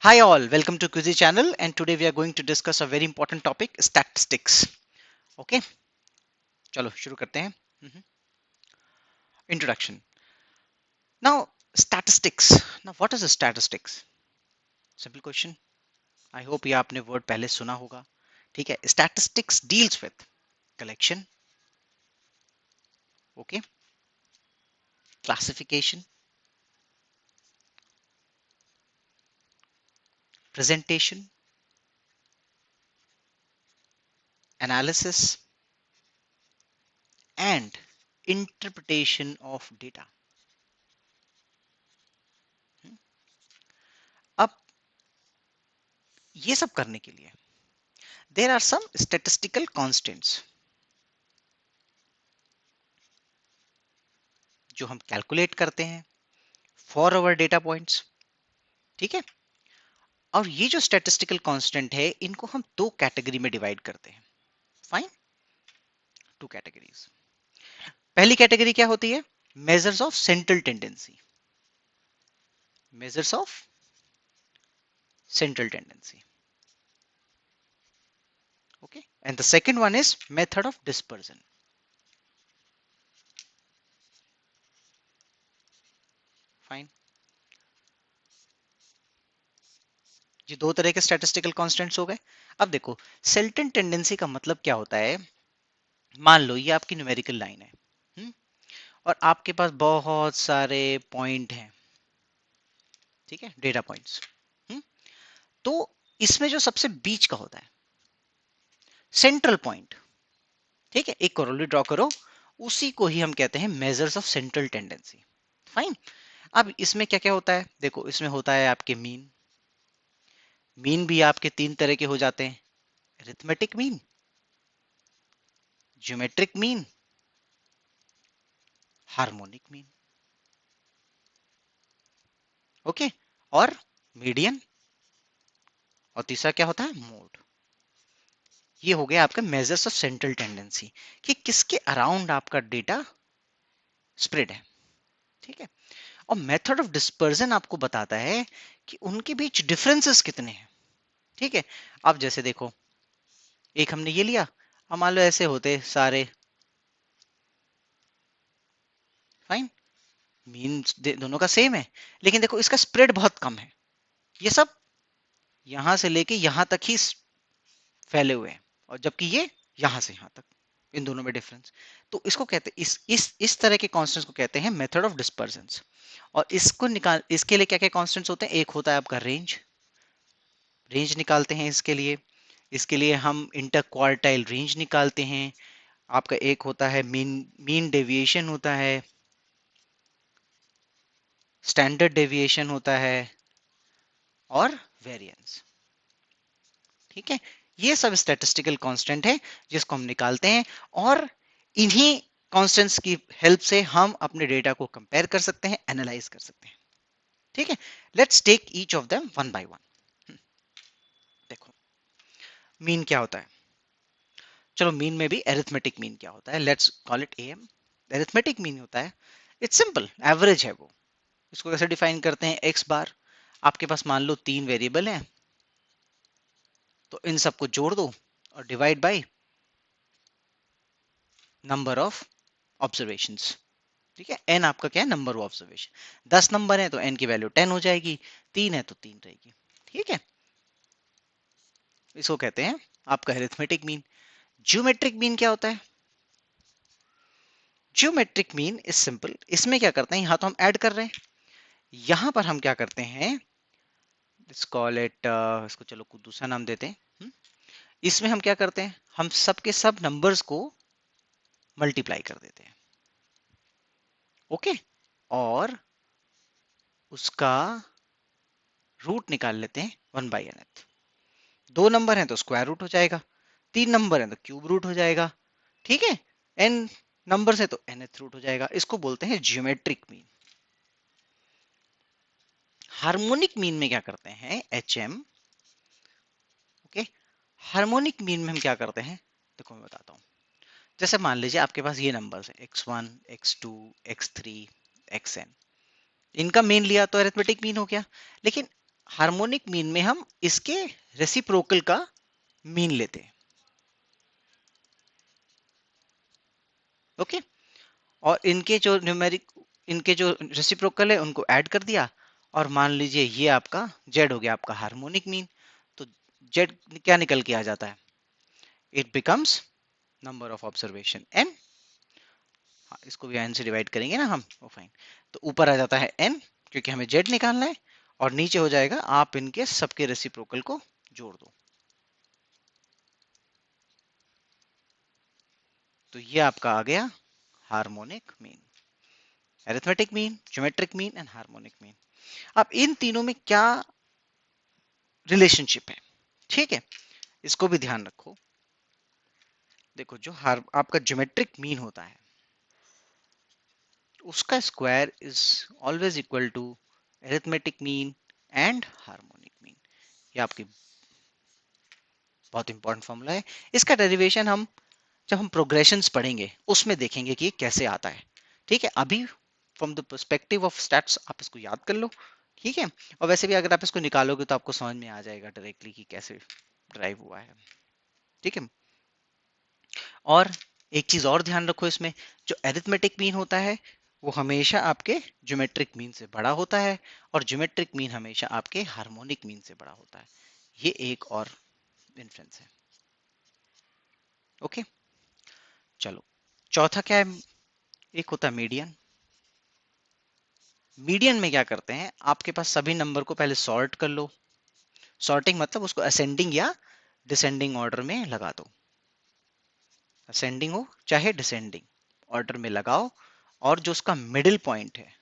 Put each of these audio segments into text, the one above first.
Hi all, welcome to Quizy channel and today we are going to discuss a very important topic statistics. Okay, चलो शुरू करते हैं. Introduction. Now statistics. Now what is a statistics? Simple question. I hope ये आपने word पहले सुना होगा. ठीक है. Statistics deals with collection, okay, classification, presentation, analysis and interpretation of data. अब ये सब करने के लिए there are some statistical constants जो हम कैलकुलेट करते हैं फॉर आवर डेटा पॉइंट्स. ठीक है. और ये जो स्टैटिस्टिकल कांस्टेंट है इनको हम दो कैटेगरी में डिवाइड करते हैं. फाइन. Two categories. पहली कैटेगरी क्या होती है? Measures of central tendency. Measures of central tendency. Okay. And the second one is method of dispersion. Fine. ये दो तरह के स्टैटिस्टिकल कांस्टेंट्स हो गए. अब देखो सेंट्रल टेंडेंसी का मतलब क्या होता है. मान लो ये आपकी न्यूमेरिकल लाइन है. और आपके पास बहुत सारे पॉइंट हैं. ठीक है. Data points. तो इसमें जो सबसे बीच का होता है सेंट्रल पॉइंट. ठीक है. एक कोरोलरी ड्रॉ करो. उसी को ही हम कहते हैं measures of central tendency. Fine. अब इसमें क्या क्या होता है? देखो इसमें होता है आपके मीन. मीन भी आपके तीन तरह के हो जाते हैं. Arithmetic mean, geometric mean, harmonic mean. Okay. और मीडियन. और तीसरा क्या होता है? मोड. ये हो गया आपका मेजर्स ऑफ सेंट्रल टेंडेंसी कि किसके अराउंड आपका डेटा स्प्रेड है. ठीक है. और मेथड ऑफ डिस्पर्जन आपको बताता है कि उनके बीच डिफरेंसेस कितने हैं. ठीक है. अब जैसे देखो एक हमने ये लिया. अब मान लो ऐसे होते सारे. फाइन. मीन दोनों का सेम है लेकिन देखो इसका स्प्रेड बहुत कम है. ये सब यहां से लेके यहां तक ही फैले हुए हैं. और जबकि ये यहां से यहां तक. इन दोनों में डिफरेंस. तो इसको कहते हैं इस तरह के कांस्टेंट्स को कहते हैं मेथड ऑफ डिस्पर्जेंस. और इसको निकाल इसके लिए क्या क्या कांस्टेंट्स होते हैं? एक होता है आपका रेंज. रेंज निकालते हैं इसके लिए. इसके लिए हम इंटर क्वार्टाइल रेंज निकालते हैं. आपका एक होता है मीन डेविएशन होता है. स्टैंडर्ड डेविएशन होता है. और वेरिएंस. ठीक है. ये सब स्टैटिस्टिकल कांस्टेंट है जिसको हम निकालते हैं. और इन्हीं कांस्टेंट्स की हेल्प से हम अपने डेटा को कंपेयर कर सकते हैं, एनालाइज कर सकते हैं. ठीक है. Let's take each of them one by one. देखो मीन क्या होता है. चलो मीन में भी एरिथमेटिक मीन क्या होता है. Let's call it M. Arithmetic mean होता है इट्स सिंपल एवरेज है वो. इसको कैसे डिफाइन करते हैं? एक्स बार. आपके पास मान लो तीन वेरिएबल हैं तो इन सबको जोड़ दो और divide by number of observations. ठीक है. एन आपका क्या है? Number of observation. 10 नंबर है तो एन की वैल्यू 10 हो जाएगी. 3 है तो 3 रहेगी. ठीक है. इसको कहते हैं आपका अरिथमेटिक मीन. ज्योमेट्रिक मीन क्या होता है? Geometric mean is simple. इसमें क्या करते हैं? यहां तो हम ऐड कर रहे हैं. यहां पर हम क्या करते हैं? लेट्स कॉल इट इसको चलो कुछ दूसरा नाम देते हैं. इसमें हम क्या करते हैं? हम सब के सब नंबर्स को मल्टीप्लाई कर देते हैं. ओके. और उसका रूट निकाल लेते हैं 1/nth. दो नंबर हैं तो स्क्वायर रूट हो जाएगा. तीन नंबर हैं तो क्यूब रूट हो जाएगा. ठीक है. एन नंबर है तो nth रूट हो जाएगा. इसको बोलते हैं ज्योमेट्रिक मीन. हार्मोनिक मीन में क्या करते हैं? HM. ओके. हार्मोनिक मीन में हम क्या करते हैं? देखो मैं बताता हूँ. जैसे मान लीजिए आपके पास ये नंबर्स हैं x1 x2 x3 xn. इनका मीन लिया तो अरिथमेटिक मीन हो गया. लेकिन हार्मोनिक मीन में हम इसके रेसिप्रोकल का मीन लेते हैं। ओके, और इनके जो न्यूमेरिक, इनके जो रेसिप्रोकल है उनको ऐड कर दिया, और मान लीजिए ये आपका जेड हो गया आपका हार्मोनिक मीन। तो जेड क्या निकल के आ जाता है, it becomes number of observation N. हाँ, इसको भी एन से डिवाइड करेंगे ना हम, ओ फाइन। तो ऊपर आ जाता है एन, क्योंकि हमें जेड निकालना है, और नीचे हो जाएगा आप इनके सबके रेसिप्रोकल को जोड़ दो। तो ये आपका आ गया harmonic mean, arithmetic mean, geometric mean and harmonic mean. अब इन तीनों में क्या रिलेशनशिप है, ठीक है, इसको भी ध्यान रखो। देखो, जो आपका ज्योमेट्रिक मीन होता है उसका square is always equal to arithmetic mean and harmonic mean. ये आपकी बहुत इंपॉर्टेंट फॉर्मूला है। इसका डेरिवेशन हम जब हम प्रोग्रेशंस पढ़ेंगे उसमें देखेंगे कि ये कैसे आता है। ठीक है, अभी from the perspective of stats आप इसको याद कर लो। ठीक है, और वैसे भी अगर आप इसको निकालोगे तो आपको समझ में आ जाएगा डायरेक्टली कि कैसे ड्राइव हुआ है। ठीक है, और एक चीज और ध्यान रखो इसमें, जो एरिथमेटिक मीन होता है वो हमेशा आपके ज्योमेट्रिक मीन से बड़ा होता है, और ज्योमेट्रिक मीन हमेशा आपके हार्मोनिक मीन से बड़ा होता है। ये एक और इन्फ्लुएंस है। ओके, चलो चौथा क्या है, एक होता है मीडियन। मीडियन में क्या करते हैं, आपके पास सभी नंबर को पहले सॉर्ट कर लो। सॉर्टिंग मतलब उसको असेंडिंग या डिसेंडिंग ऑर्डर में लगा दो। असेंडिंग हो चाहे डिसेंडिंग ऑर्डर में लगाओ, और जो उसका मिडिल पॉइंट है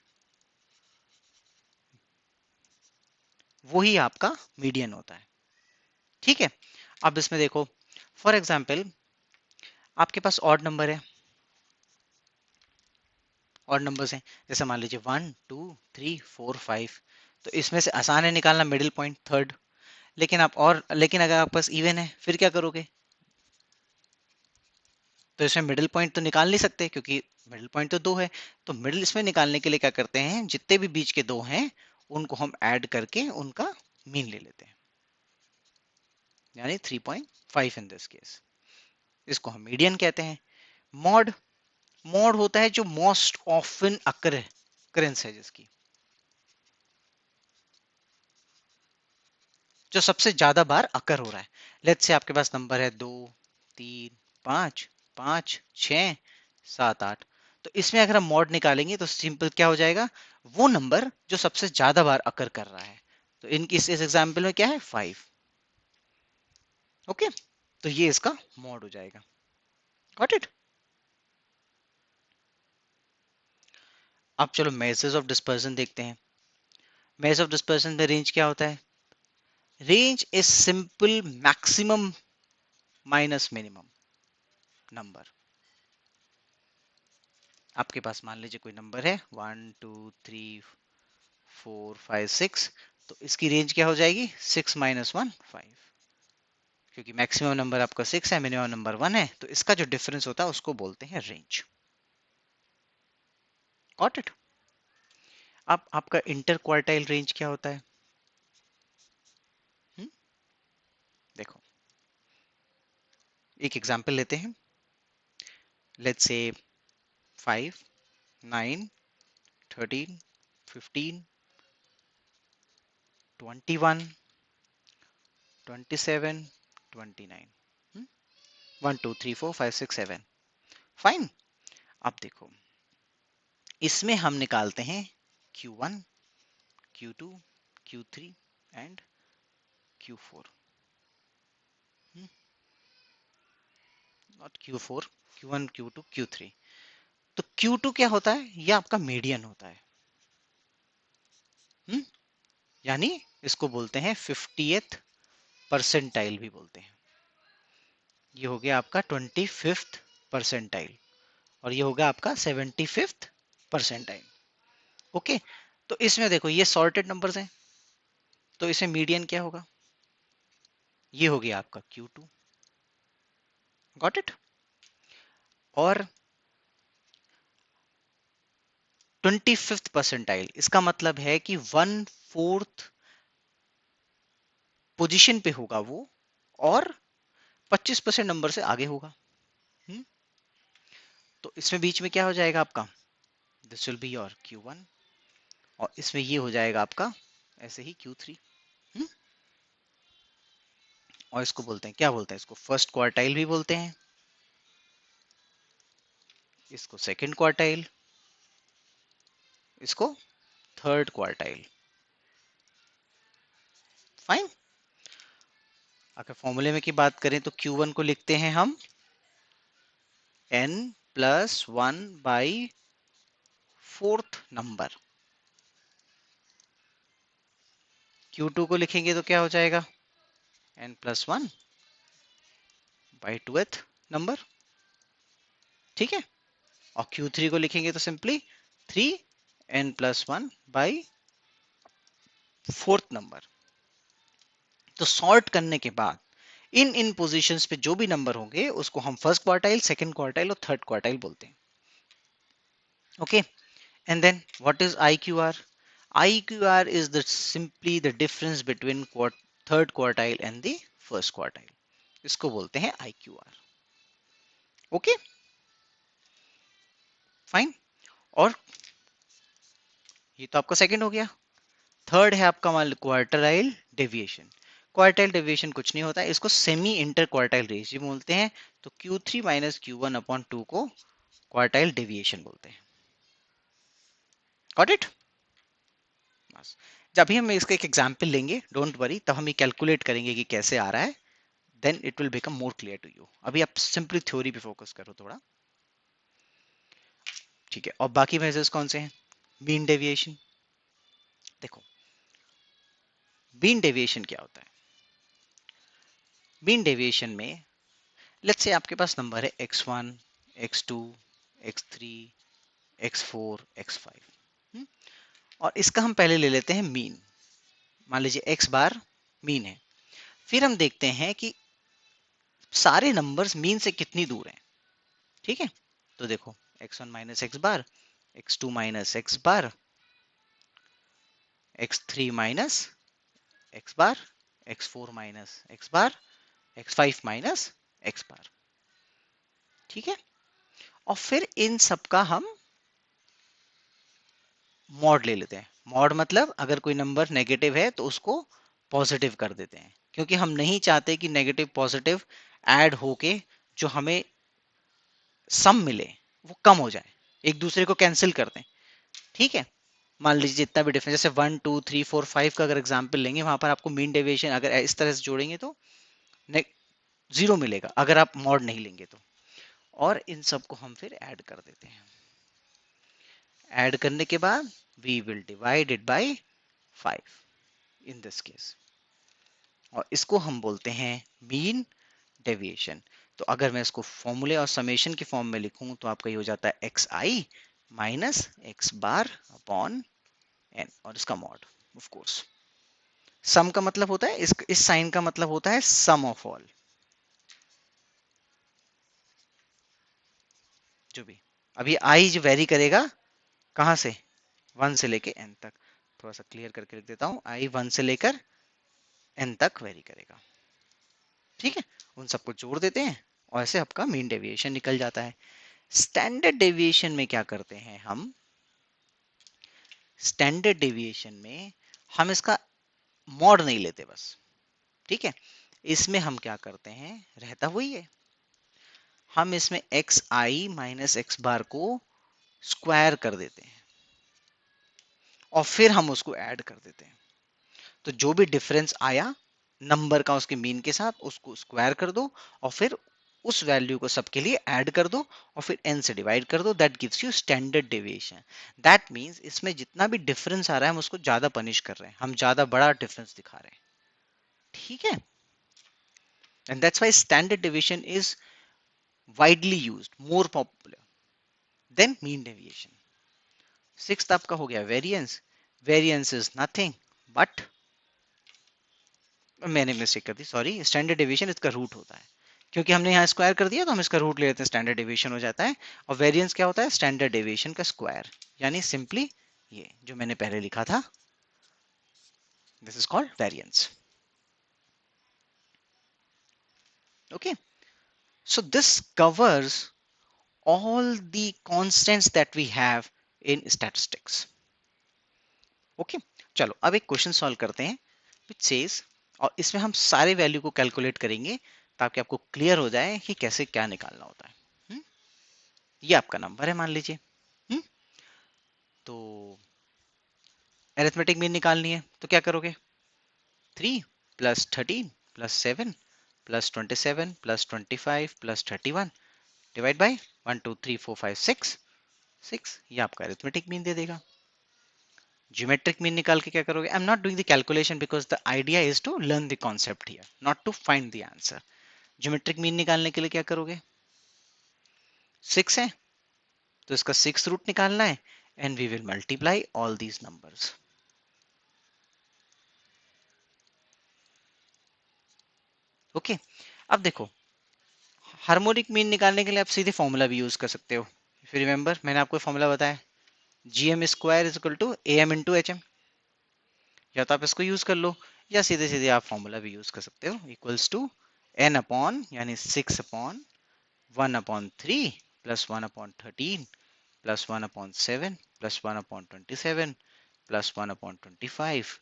वही आपका मीडियन होता है। ठीक है, अब इसमें देखो, फॉर एग्जाम्पल आपके पास ऑड नंबर है, ऑड नंबर्स हैं, जैसे मान लीजिए 1 2 3 4 5। तो इसमें से आसान है निकालना मिडिल पॉइंट थर्ड। लेकिन अगर आपके पास इवन है फिर क्या करोगे, तो इसमें मिडिल पॉइंट तो निकाल नहीं सकते क्योंकि मिडिल पॉइंट तो दो है। तो मिडिल इसमें निकालने के लिए क्या करते हैं, जितने भी बीच के दो हैं उनको हम ऐड करके उनका मीन ले लेते हैं, यानी 3.5 इन दिस केस। इसको हम मीडियन कहते हैं। मॉड, मॉड होता है जो मोस्ट ऑफन अकरेंस है, जिसकी जो सबसे ज्यादा बार अकर हो रहा है। लेट्स से आपके पास नंबर है 2 3 5, 5 6 7 8। तो इसमें अगर हम मॉड निकालेंगे तो सिंपल क्या हो जाएगा, वो नंबर जो सबसे ज्यादा बार अकर कर रहा है। तो इनकी इस एग्जाम्पल में क्या है 5। ओके, तो ये इसका मॉड हो जाएगा। Got it. अब चलो मेजर्स ऑफ डिस्पर्सन देखते हैं। मेजर्स ऑफ डिस्पर्सन में रेंज क्या होता है, range is simple maximum minus minimum number. आपके पास मान लीजिए कोई नंबर है 1 2 3 4 5 6, तो इसकी रेंज क्या हो जाएगी 6 - 1 5, क्योंकि मैक्सिमम नंबर आपका 6 है, मिनिमम नंबर 1 है, तो इसका जो डिफरेंस होता है उसको बोलते हैं रेंज। Got it. अब आपका इंटर क्वार्टाइल रेंज क्या होता है, हुँ? देखो एक एग्जांपल लेते हैं। Let's say 5 9 13 15 21 27 29, 1 2 3 4 5 6 7। फाइन। अब देखो इसमें हम निकालते हैं Q1, Q2, Q3 and Q4। Not Q4, Q1, Q2, Q3। तो Q2 क्या होता है, ये आपका मीडियन होता है। हुँ? यानी इसको बोलते हैं 50th परसेंटाइल भी बोलते हैं। ये हो गया आपका 25th परसेंटाइल, और ये होगा आपका 75th परसेंटाइल। ओके, तो इसमें देखो ये सॉर्टेड नंबर्स हैं, तो इसमें मीडियन क्या होगा, ये हो गया आपका Q2। Got it. और 25th परसेंटाइल, इसका मतलब है कि 1/4 पोजीशन पे होगा वो, और 25% नंबर से आगे होगा। हम्म, तो इसमें बीच में क्या हो जाएगा आपका, this will be your Q1, और इसमें ये हो जाएगा आपका ऐसे ही Q3। हम्म, और इसको बोलते हैं, क्या बोलते हैं इसको, फर्स्ट क्वार्टाइल भी बोलते हैं, इसको सेकंड क्वार्टाइल, इसको थर्ड क्वार्टाइल। फाइन। अगर फॉर्मूले में की बात करें तो Q1 को लिखते हैं हम n+1/4 नंबर, Q2 को लिखेंगे तो क्या हो जाएगा, n+1/2th नंबर। ठीक है, और Q3 को लिखेंगे तो सिंपली 3n+1/4 नंबर। तो सॉर्ट करने के बाद इन इन पोजीशंस पे जो भी नंबर होंगे उसको हम फर्स्ट क्वार्टाइल, सेकंड क्वार्टाइल और थर्ड क्वार्टाइल बोलते हैं। Okay, and then what is IQR? IQR is the simply the difference between third quartile and the first quartile. इसको बोलते हैं IQR। Okay, fine. और ये तो आपका सेकंड हो गया। थर्ड है आपका मान लो क्वार्टाइल डेविएशन। क्वार्टाइल डेविएशन कुछ नहीं होता है, इसको सेमी इंटर क्वार्टाइल रेशियो बोलते हैं। तो Q3 - Q1/2 को क्वार्टाइल डेविएशन बोलते हैं। Got it? बस, जब भी हम इसका एक एग्जांपल लेंगे, डोंट वरी, तब हम ये कैलकुलेट करेंगे कि कैसे आ रहा है, then it will become more clear to you. अभी आप सिंपली थ्योरी पे फोकस करो थोड़ा। ठीक है, और बाकी मेजर्स कौन से हैं? Mean deviation. देखो, मीन डेविएशन क्या होता है? मीन डेविएशन में लेट्स से आपके पास नंबर है x1, x2, x3, x4, x5, और इसका हम पहले ले लेते हैं मीन। मान लीजिए x बार मीन है। फिर हम देखते हैं कि सारे नंबर्स मीन से कितनी दूर हैं। ठीक है, तो देखो x1 - x बार, x2 - x बार, x3 - x बार, x4 - x बार, x5 - x बार। ठीक है, और फिर इन सब का हम मॉड ले लेते हैं। मॉड मतलब अगर कोई नंबर नेगेटिव है तो उसको पॉजिटिव कर देते हैं, क्योंकि हम नहीं चाहते कि नेगेटिव पॉजिटिव ऐड होके जो हमें सम मिले वो कम हो जाए, एक दूसरे को कैंसिल कर दें। ठीक है, मान लीजिए जितना भी डिफरेंस, जैसे 1 2 3 4 5 का अगर एग्जाम्पल लेंगे, वहां पर आपको मीन डेविएशन अगर इस तरह से जोड़ेंगे तो जीरो मिलेगा अगर आप मॉड नहीं लेंगे तो। और इन सब को हम फिर ऐड कर देते हैं। ऐड करने के बाद we will divide it by 5 in this case, और इसको हम बोलते हैं मीन डेविएशन। तो अगर मैं इसको फॉर्मूले और समेशन के फॉर्म में लिखूं तो आपका ये हो जाता है xi minus x bar upon n, और इसका मॉड। ऑफ कोर्स सम का मतलब होता है, इस साइन का मतलब होता है सम ऑफ ऑल, जो भी। अब ये i जो वेरी करेगा कहां से, 1 से लेके n तक। थोड़ा सा क्लियर करके लिख देता हूं, i 1 से लेकर n तक वेरी करेगा। ठीक है, उन सबको जोड़ देते हैं और ऐसे आपका मीन डेविएशन निकल जाता है। स्टैंडर्ड डेविएशन में क्या करते हैं हम, स्टैंडर्ड डेविएशन में हम इसका मॉड नहीं लेते बस। ठीक है, इसमें हम क्या करते हैं, रहता वही है, हम इसमें xi माइनस x बार को स्क्वायर कर देते हैं और फिर हम उसको ऐड कर देते हैं। तो जो भी डिफरेंस आया नंबर का उसके मीन के साथ, उसको स्क्वायर कर दो और फिर उस वैल्यू को सबके लिए ऐड कर दो और फिर n से डिवाइड कर दो। That gives you standard deviation. That means इसमें जितना भी डिफरेंस आ रहा है हम उसको ज्यादा पनिश कर रहे हैं, हम ज्यादा बड़ा डिफरेंस दिखा रहे हैं। ठीक है, and that's why standard deviation is widely used, more popular than mean deviation. Sixth आपका हो गया variance. Variance is nothing but, मैंने मिस्टेक कर दी, सॉरी, स्टैंडर्ड डेविएशन इसका रूट होता है, क्योंकि हमने यहाँ स्क्वायर कर दिया तो हम इसका रूट ले लेते हैं, स्टैंडर्ड डेविएशन हो जाता है। और वेरिएंस क्या होता है, स्टैंडर्ड डेविएशन का स्क्वायर, यानी सिंपली ये जो मैंने पहले लिखा था, this is called variance. Okay, so this covers all the constants that we have in statistics. Okay, चलो अब एक क्वेश्चन सॉल्व करते हैं which says, और इसमें हम सारे वैल्यू को कैलकुलेट करेंगे ताकि आपको क्लियर हो जाए कि कैसे क्या निकालना होता है। ये आपका नंबर है मान लीजिए। हम्म, तो एरिथमेटिक मीन निकालनी है तो क्या करोगे? 3 plus 13 plus 7 plus 27 plus 25 plus 31 divide by 1 2 3 4 5 6 6, ये आपका एरिथमेटिक मीन दे देगा। ज्योमेट्रिक मीन निकाल के क्या करोगे? I am not doing the calculation because the idea is to learn the concept here, not to find the answer. Geometric mean निकालने के लिए क्या करोगे? 6 है तो इसका 6 रूट निकालना है and we will multiply all these numbers. Okay, अब देखो हार्मोनिक मीन निकालने के लिए आप सीधे फॉर्मूला भी यूज कर सकते हो। इफ यू रिमेंबर, मैंने आपको फॉर्मूला बताया, gm square is equal to am into H M. या तो आप इसको यूज कर लो या सीधे सीधे आप फॉर्मूला भी यूज कर सकते हो, इक्वल्स टू n अपॉन यानी 6 upon 1 upon 3 plus 1 upon 13 plus 1 upon 7 plus 1 upon 27 plus 1 upon 25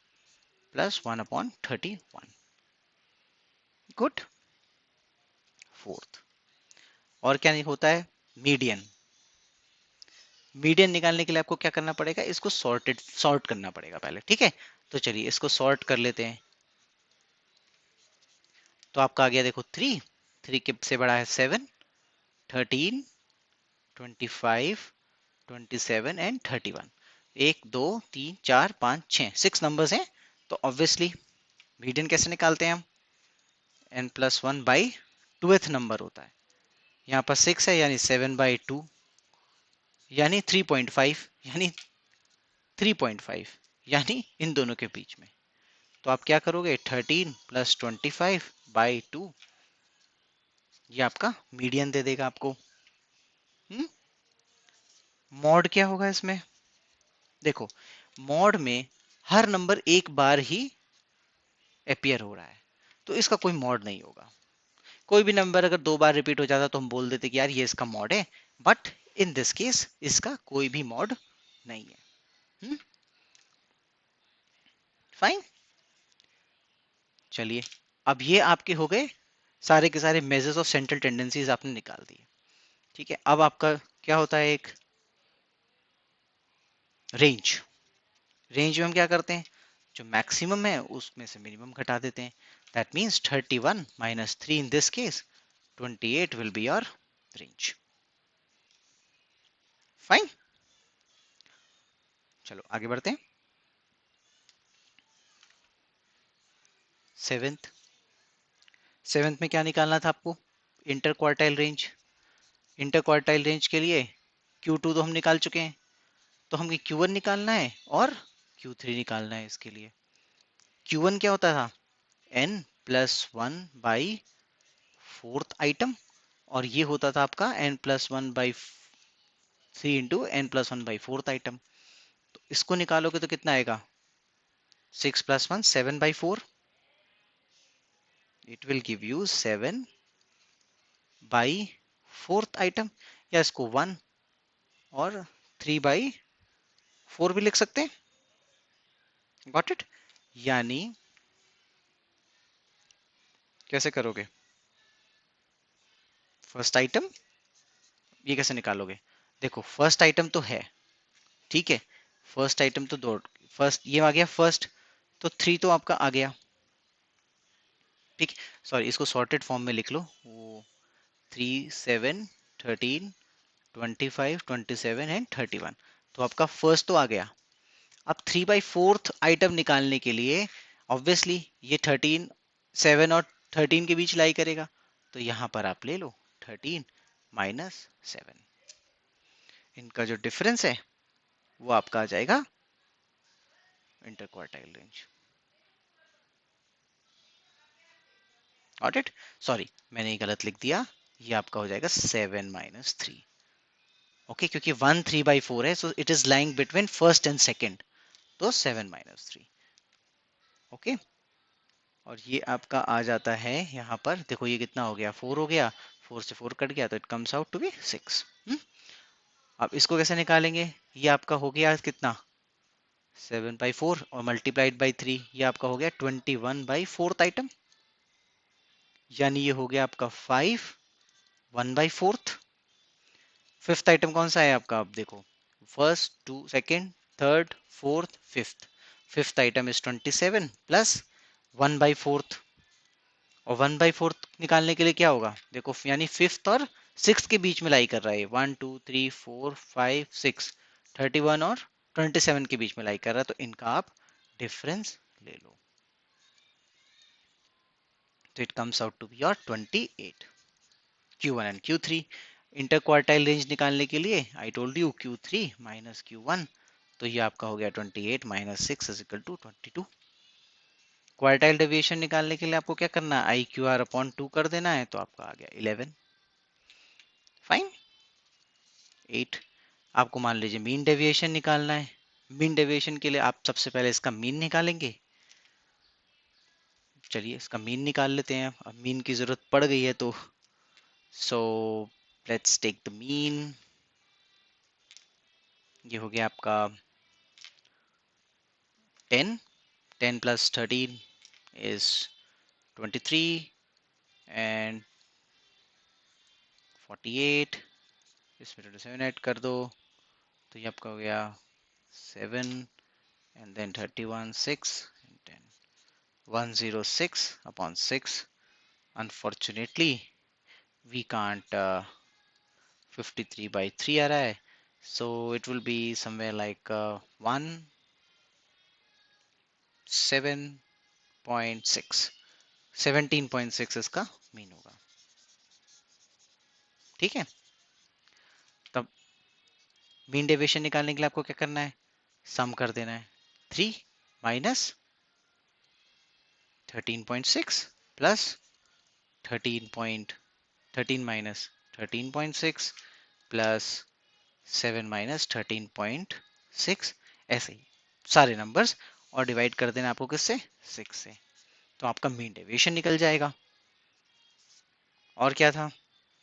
plus 1 upon 31। Good. Fourth और क्या नहीं होता है? मीडियन। मीडियन निकालने के लिए आपको क्या करना पड़ेगा? इसको सॉर्ट करना पड़ेगा पहले, ठीक है? तो चलिए इसको सॉर्ट कर लेते हैं। तो आपका आ गया देखो 3, 3 के से बड़ा है 7, 13, 25, 27 एंड 31। 1 2 3 4 5 6, 6 नंबर्स हैं। तो ऑब्वियसली मीडियन कैसे निकालते हैं हम? n plus one by tooth number होता है। यहाँ पर 6 है यानी 7/2 यानी 3.5 यानी 3.5 यानी इन दोनों के बीच में। तो आप क्या करोगे? 13 प्लस 25/2, ये आपका मीडियन दे देगा आपको। मॉड क्या होगा इसमें? देखो मॉड में हर नंबर एक बार ही अपियर हो रहा है तो इसका कोई मॉड नहीं होगा। कोई भी नंबर अगर 2 बार रिपीट हो जाता तो हम बोल देते कि यार ये इसका मॉड है, बट इन दिस केस इसका कोई भी मॉड नहीं है। फाइन, चलिए अब ये आपके हो गए सारे के सारे मेजर्स ऑफ सेंट्रल टेंडेंसीज आपने निकाल दिए। ठीक है, अब आपका क्या होता है? एक रेंज। रेंज में हम क्या करते हैं? जो मैक्सिमम है उसमें से मिनिमम घटा देते हैं। That means 31 minus 3 in this case 28 will be your range. Fine, चलो आगे बढ़ते हैं। सेवेंथ, सेवेंथ में क्या निकालना था आपको? Inter quartile range. Inter quartile range के लिए Q2 तो हम निकाल चुके हैं, तो हमें Q1 निकालना है और Q3 निकालना है। इसके लिए Q1 क्या होता था? n plus one by fourth item, और ये होता था आपका n plus one by 3 into N plus one by fourth item. तो इसको निकालोगे तो कितना आएगा? 6 plus one 7/4, it will give you 7 by fourth item, या इसको 1 और 3/4 भी लिख सकते हैं। Got it? यानी कैसे करोगे? फर्स्ट आइटम ये कैसे निकालोगे? देखो फर्स्ट आइटम तो है, ठीक है, फर्स्ट आइटम तो दो, फर्स्ट ये आ गया फर्स्ट, तो 3 तो आपका आ गया। ठीक, सॉरी इसको सॉर्टेड फॉर्म में लिख लो, वो 3 7 13 25 27 एंड 31, तो आपका फर्स्ट तो आ गया। अब 3/4 आइटम निकालने के लिए ऑब्वियसली ये 13 7 और 13 के बीच लाई करेगा, तो यहां पर आप ले लो 13 माइनस 7, इनका जो डिफरेंस है वो आपका आ जाएगा inter quartile range. Got it? Sorry मैंने ये गलत लिख दिया, ये आपका हो जाएगा 7 - 3। ओके, क्योंकि 1 3/4 है, so it is lying between first and second, तो 7 - 3। ओके, और ये आपका आ जाता है यहाँ पर, देखो ये कितना हो गया, 4 हो गया, 4 से 4 कट गया तो it comes out to be 6। अब इसको कैसे निकालेंगे, ये आपका हो गया कितना 7/4 और मल्टीप्लाइड बाई 3, ये आपका हो गया 21/4 आइटम, यानी ये हो गया आपका 5 1/4। फिफ्थ आइटम कौन सा है आपका, आप देखो first to second third fourth fifth, fifth item is 27 plus 1/4, और 1/4 निकालने के लिए क्या होगा, देखो यानी फिफ्थ और सिक्स के बीच में लाई कर रहा है, 1 2 3 4 5 6, 31 और 27 के बीच में लाई कर रहा है, तो इनका आप डिफरेंस ले लो, तो it comes out to be your 28। Q1 and Q3, inter quartile range निकालने के लिए I told you Q3 minus Q1, तो ये आपका हो गया 28 minus 6 is equal to 22। Quartile deviation निकालने के लिए आपको क्या करना है, आई क्यू आर अपॉन 2 कर देना है, तो आपका आ गया 11। फाइन। 8, आपको मान लीजिए मीन डेविएशन निकालना है, मीन डेविएशन के लिए आप सबसे पहले इसका मीन निकालेंगे, चलिए इसका मीन निकाल लेते हैं, अब मीन की जरूरत पड़ गई है तो so let's take the mean, ये हो गया आपका 10, 10 plus 13 is 23 and 48, इसमें 27 ऐड कर दो तो ये आपका हो गया 7 and then 31 6 and 10 106 upon 6, unfortunately we can't 53/3 आ रहा है, so it will be somewhere like 17.6, 17.6 इसका मीन होगा, ठीक है। तब मीन डेविएशन निकालने के लिए आपको क्या करना है, सम कर देना है, 3 minus 13.6 plus 13 minus 13.6 plus 7 minus 13.6, ऐसे ही सारे नंबर्स, और डिवाइड कर देना आपको किससे, 6 से, तो आपका मीन डेविएशन निकल जाएगा। और क्या था,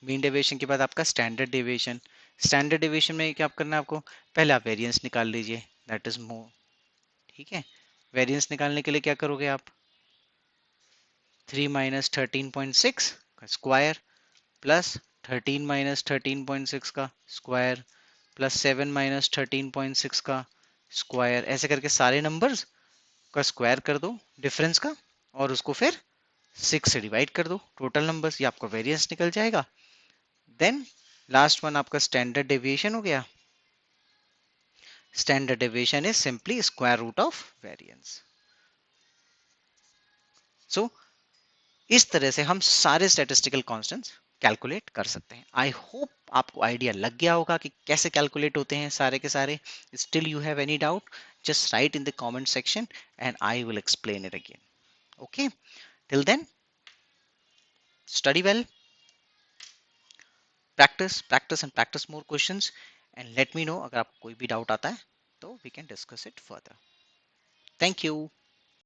मीन डेविएशन के बाद आपका स्टैंडर्ड डेविएशन, स्टैंडर्ड डेविएशन में क्या करना है आपको, पहले आप वेरिएंस निकाल लीजिए, दैट इज मोर, ठीक है। वेरिएंस निकालने के लिए क्या करोगे आप, 3 माइनस 13.6 का स्क्वायर प्लस 13 माइनस 13.6 का स्क्वायर प्लस 7 माइनस 13.6 का स्क्वायर, ऐसे करके सारे नंबर्स का स्क्वायर कर दो डिफरेंस का, और उसको फिर 6 से डिवाइड कर दो टोटल नंबर्स, ये आपका वेरिएंस निकल जाएगा। देन लास्ट वन आपका स्टैंडर्ड डेविएशन हो गया, standard deviation is simply square root of variance. So इस तरह से हम सारे स्टैटिस्टिकल कांस्टेंट्स कैलकुलेट कर सकते हैं। आई होप आपको आइडिया लग गया होगा कि कैसे कैलकुलेट होते हैं सारे के सारे। Still you have any doubt, just write in the comment section and I will explain it again. Okay, till then study well, practice practice and practice more questions, and let me know अगर आपको कोई भी doubt आता है तो we can discuss it further. Thank you.